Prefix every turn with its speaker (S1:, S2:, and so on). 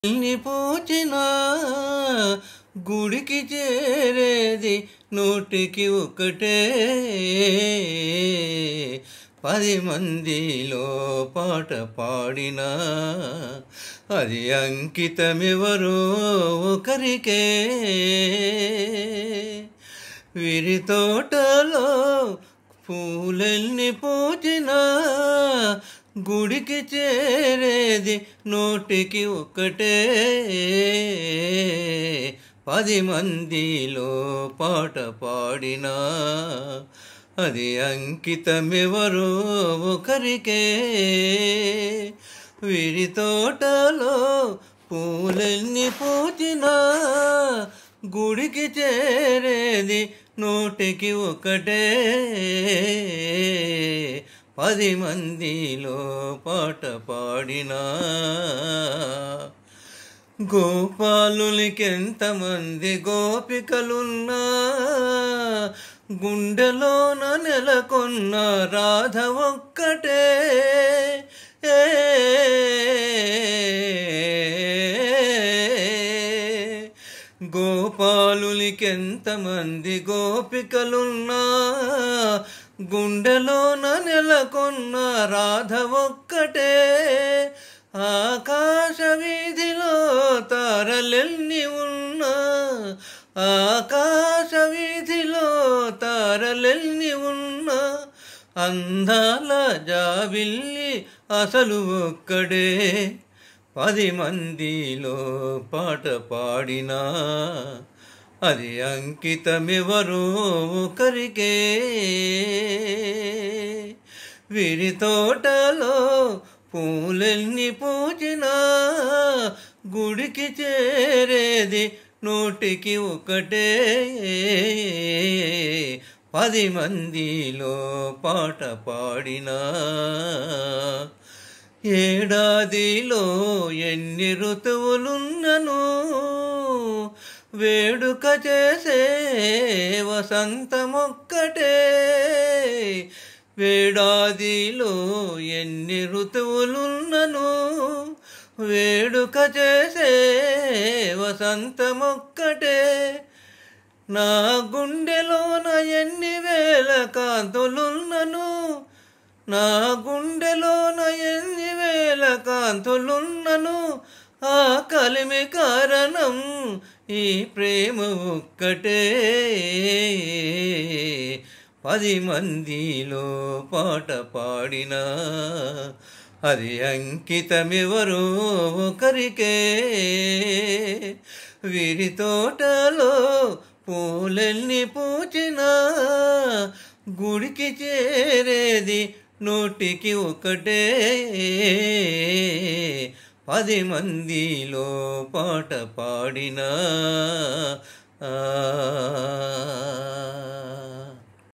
S1: ఎన్ని పూచినా గుడికి చేరేది నూటికి ఒకటే. 10 మందిలో పాట పాడినా అది అంకితమెవరో ఒకరికే. విరి తోటలో పూలెల్ని పూచినా గుడికి చేరేది నూటికి ఒకటే. 10 మందిలో పాట పాడినా అది అంకితమెవరో ఒకరికే. విరి తోటలో పూలెల్ని పూచినా గుడికి చేరేది నూటికి ఒకటే. 10 మందిలో పాట పాడినా గోపాలునికెంతమంది గోపికలున్నా గుండెలోన నెలకొన్న రాధ ఒక్కటే. గోపాలునికెంతమంది గోపికలున్నా గుండెలోన నెలకొన్న రాధ ఒక్కటే. ఆకాశ వీధిలో తారలెన్ని ఉన్నా ఆకాశ వీధిలో తారలెన్ని ఉన్నా అందాల జాబిల్లి అసలు ఒక్కడే. 10 మందిలో పాట పాడినా అది అంకితమెవరో ఒకరికే. విరి తోటలో పూలెల్ని పూచినా గుడికి చేరేది నూటికి ఒకటే. 10 మందిలో పాట పాడినా ఏడాదిలో ఎన్ని ఋతువులున్నను వేడుక చేసే వసంతమొక్కటే. వేడాదిలో ఎన్ని ఋతువులున్నను వేడుక చేసే వసంతమొక్కటే. నా గుండెలోన ఎన్ని వేల కాంతులున్నను నా గుండెలోన ఎన్ని వేల కాంతులున్నను ఆ కలిమి కారణం ఈ ప్రేమ ఒక్కటే. 10 మందిలో పాట పాడినా అది అంకితమెవరో ఒకరికే. విరి తోటలో పూలెల్ని పూచినా గుడికి చేరేది నూటికి ఒకటే. 10 మందిలో పాట పాడినా